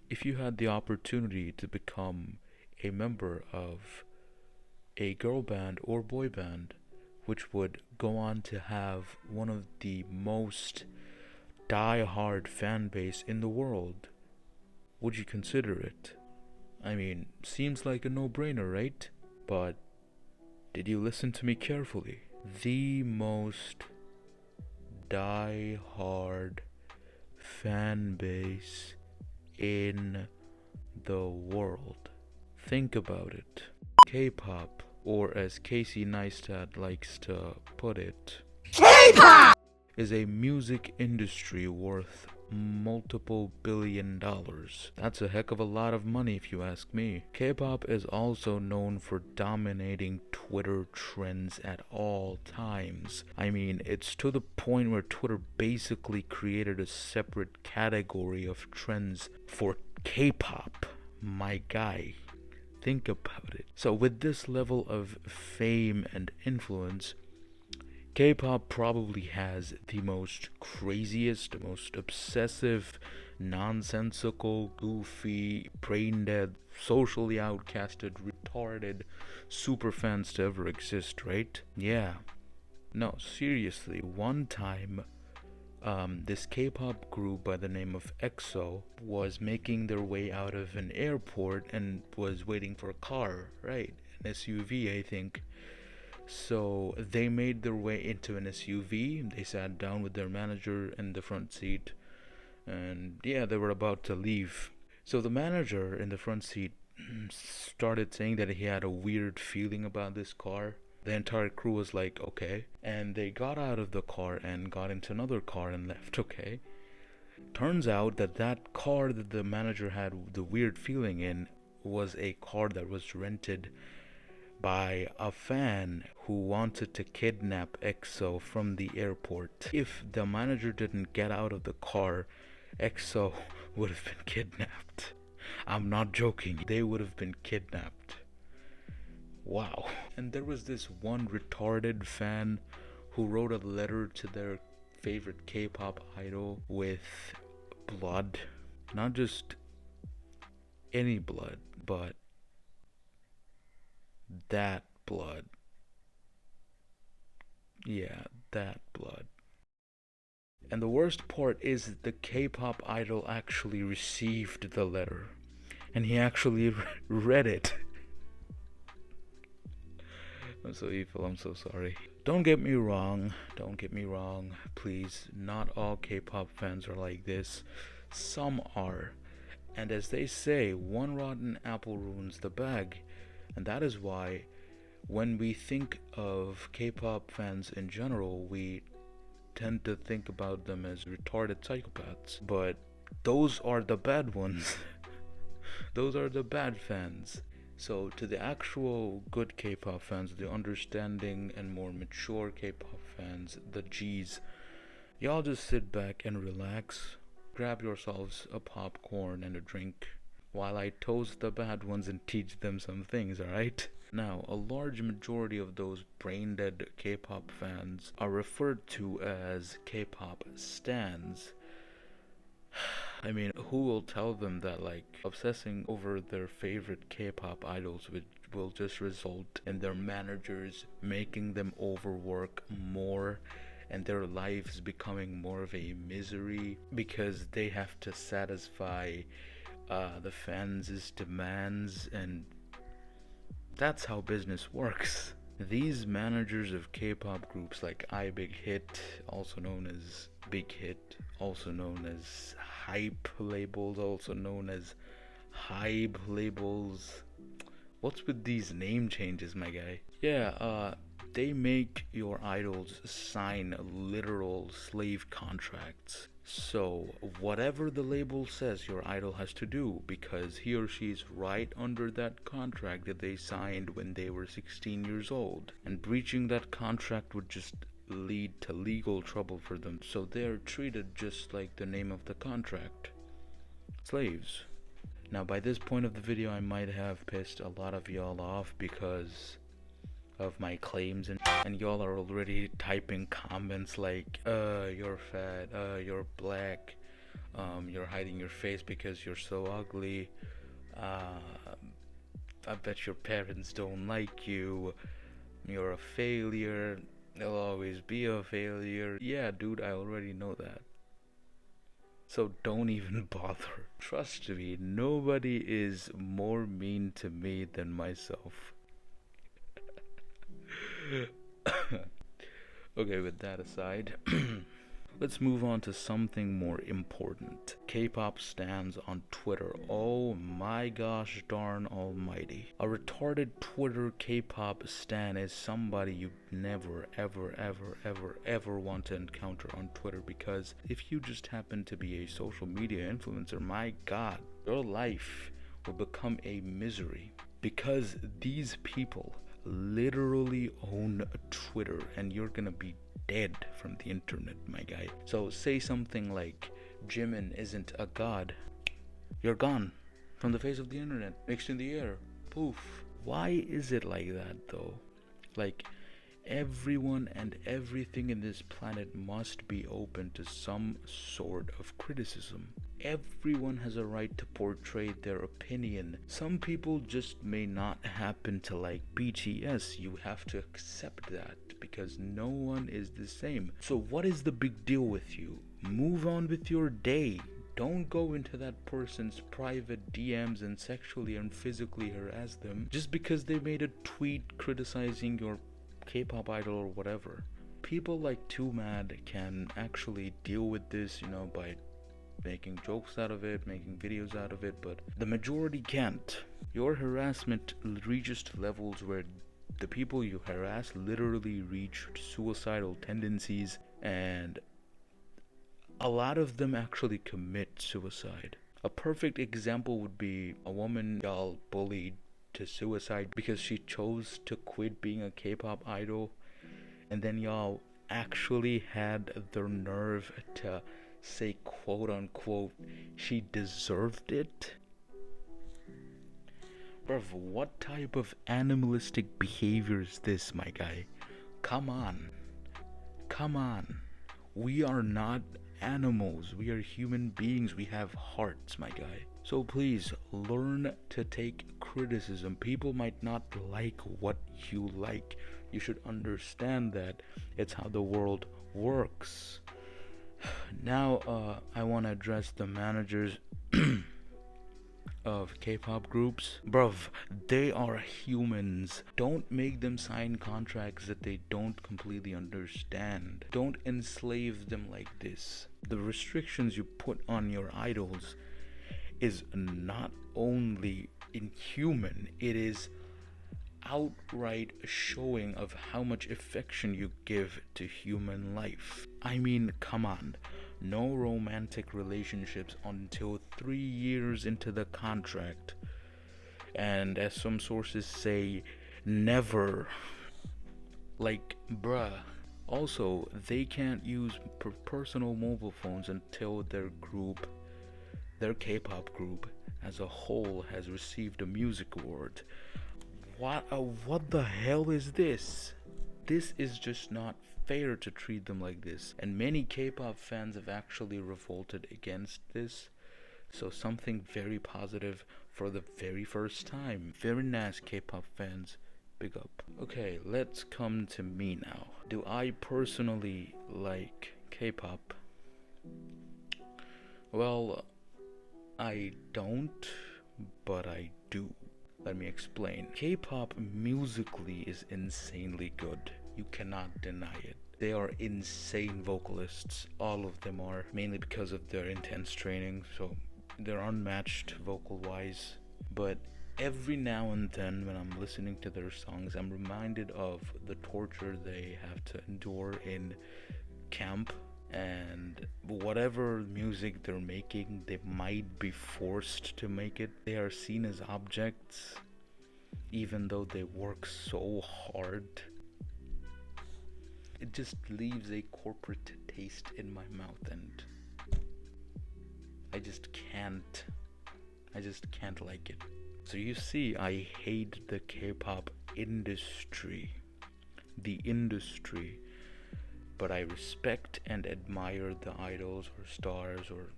if you had the opportunity to become a member of a girl band or boy band, which would go on to have one of the most die-hard fan base in the world, would you consider it? I mean, seems like a no-brainer, right? But did you listen to me carefully? The most die-hard fan base in the world. Think about it. K-pop, or as Casey Neistat likes to put it, K-pop is a music industry worth multiple $billion. That's a heck of a lot of money if you ask me. K-pop is also known for dominating Twitter trends at all times. I mean, it's to the point where Twitter basically created a separate category of trends for K-pop. My guy, think about it. So with this level of fame and influence, K-pop probably has the most craziest, most obsessive, nonsensical, goofy, brain-dead, socially outcasted, retarded superfans to ever exist, right? Yeah. No, seriously, one time, this K-pop group by the name of EXO was making their way out of an airport and was waiting for a car, right? An SUV, I think. So they made their way into an SUV. They sat down with their manager in the front seat, and yeah, they were about to leave. So the manager in the front seat started saying that he had a weird feeling about this car. The entire crew was like, okay. And they got out of the car and got into another car and left, okay. Turns out that that car that the manager had the weird feeling in was a car that was rented by a fan who wanted to kidnap EXO from the airport. If the manager didn't get out of the car, EXO would have been kidnapped. I'm not joking, they would have been kidnapped. Wow. And there was this one retarded fan who wrote a letter to their favorite K-pop idol with blood. Not just any blood, but that blood. Yeah, that blood. And the worst part is the K-pop idol actually received the letter. And he actually read it. I'm so evil, I'm so sorry. Don't get me wrong, please. Not all K-pop fans are like this. Some are. And as they say, one rotten apple ruins the bag. And that is why when we think of K-pop fans in general, we tend to think about them as retarded psychopaths. But those are the bad ones. Those are the bad fans. So to the actual good K-pop fans, the understanding and more mature K-pop fans, the G's, y'all just sit back and relax. Grab yourselves a popcorn and a drink while I toast the bad ones and teach them some things, alright? Now, a large majority of those brain-dead K-pop fans are referred to as K-pop stans. I mean, who will tell them that, like, obsessing over their favorite K-pop idols will just result in their managers making them overwork more and their lives becoming more of a misery because they have to satisfy the fans' demands, and that's how business works. These managers of K-pop groups like iBig Hit, also known as Big Hit, also known as Hype labels, also known as Hype labels. What's with these name changes, my guy? Yeah, they make your idols sign literal slave contracts. So, whatever the label says your idol has to do, because he or she is right under that contract that they signed when they were 16 years old. And breaching that contract would just lead to legal trouble for them. So they're treated just like the name of the contract. Slaves. Now, by this point of the video, I might have pissed a lot of y'all off because of my claims, and y'all are already typing comments like, you're fat, you're black, You're hiding your face because you're so ugly. Uh, I bet your parents don't like you. You're a failure. You'll always be a failure. Yeah, dude, I already know that. So don't even bother. Trust me, nobody is more mean to me than myself. Okay, with that aside, let's move on to something more important. K-pop stans on Twitter. Oh my gosh darn almighty. A retarded Twitter K-pop stan is somebody you never ever want to encounter on Twitter, because if you just happen to be a social media influencer, my god, your life will become a misery, because these people literally own Twitter and you're gonna be dead from the internet, my guy. So say something like Jimin isn't a god, you're gone from the face of the internet, mixed in the air, poof. Why is it like that though? Like, everyone and everything in this planet must be open to some sort of criticism. Everyone has a right to portray their opinion. Some people just may not happen to like BTS. You have to accept that, because no one is the same. So what is the big deal with you? Move on with your day. Don't go into that person's private DMs and sexually and physically harass them just because they made a tweet criticizing your K-pop idol or whatever. People like Too Mad can actually deal with this, by making jokes out of it, making videos out of it, but the majority can't. Your harassment reaches to levels where the people you harass literally reach suicidal tendencies, and a lot of them actually commit suicide. A perfect example would be a woman y'all bullied to suicide because she chose to quit being a K-pop idol, and then y'all actually had the nerve to say, quote unquote, she deserved it. Bruv, what type of animalistic behavior is this, my guy? Come on. We are not animals. We are human beings. We have hearts, my guy. So please learn to take criticism. People might not like what you like. You should understand that it's how the world works. Now, I want to address the managers of K-pop groups. Bruv, they are humans. Don't make them sign contracts that they don't completely understand. Don't enslave them like this. The restrictions you put on your idols is not only inhuman, it is outright showing of how much affection you give to human life. I mean, come on. No romantic relationships until 3 years into the contract. And as some sources say, never. Like, bruh. Also, they can't use personal mobile phones until their K-pop group as a whole has received a music award. What the hell is this? This is just not fair to treat them like this. And many K-pop fans have actually revolted against this. So something very positive for the very first time. Very nice, K-pop fans. Big up. Okay, let's come to me now. Do I personally like K-pop? Well, I don't, but I do. Let me explain. K-pop musically is insanely good. You cannot deny it. They are insane vocalists. All of them are, mainly because of their intense training, so they're unmatched vocal-wise. But every now and then when I'm listening to their songs, I'm reminded of the torture they have to endure in camp. And whatever music they're making, they might be forced to make it. They are seen as objects, even though they work so hard. It just leaves a corporate taste in my mouth, and I just can't like it. So you see, I hate the K-pop industry. But I respect and admire the idols or stars or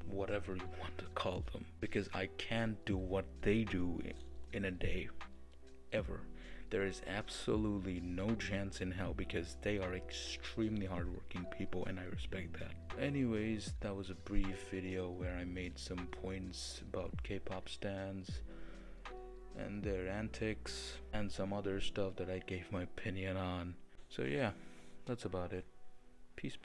whatever you want to call them, because I can't do what they do in a day, ever. There is absolutely no chance in hell, because they are extremely hardworking people and I respect that. Anyways, that was a brief video where I made some points about K-pop stans and their antics and some other stuff that I gave my opinion on. So yeah, that's about it. Peace.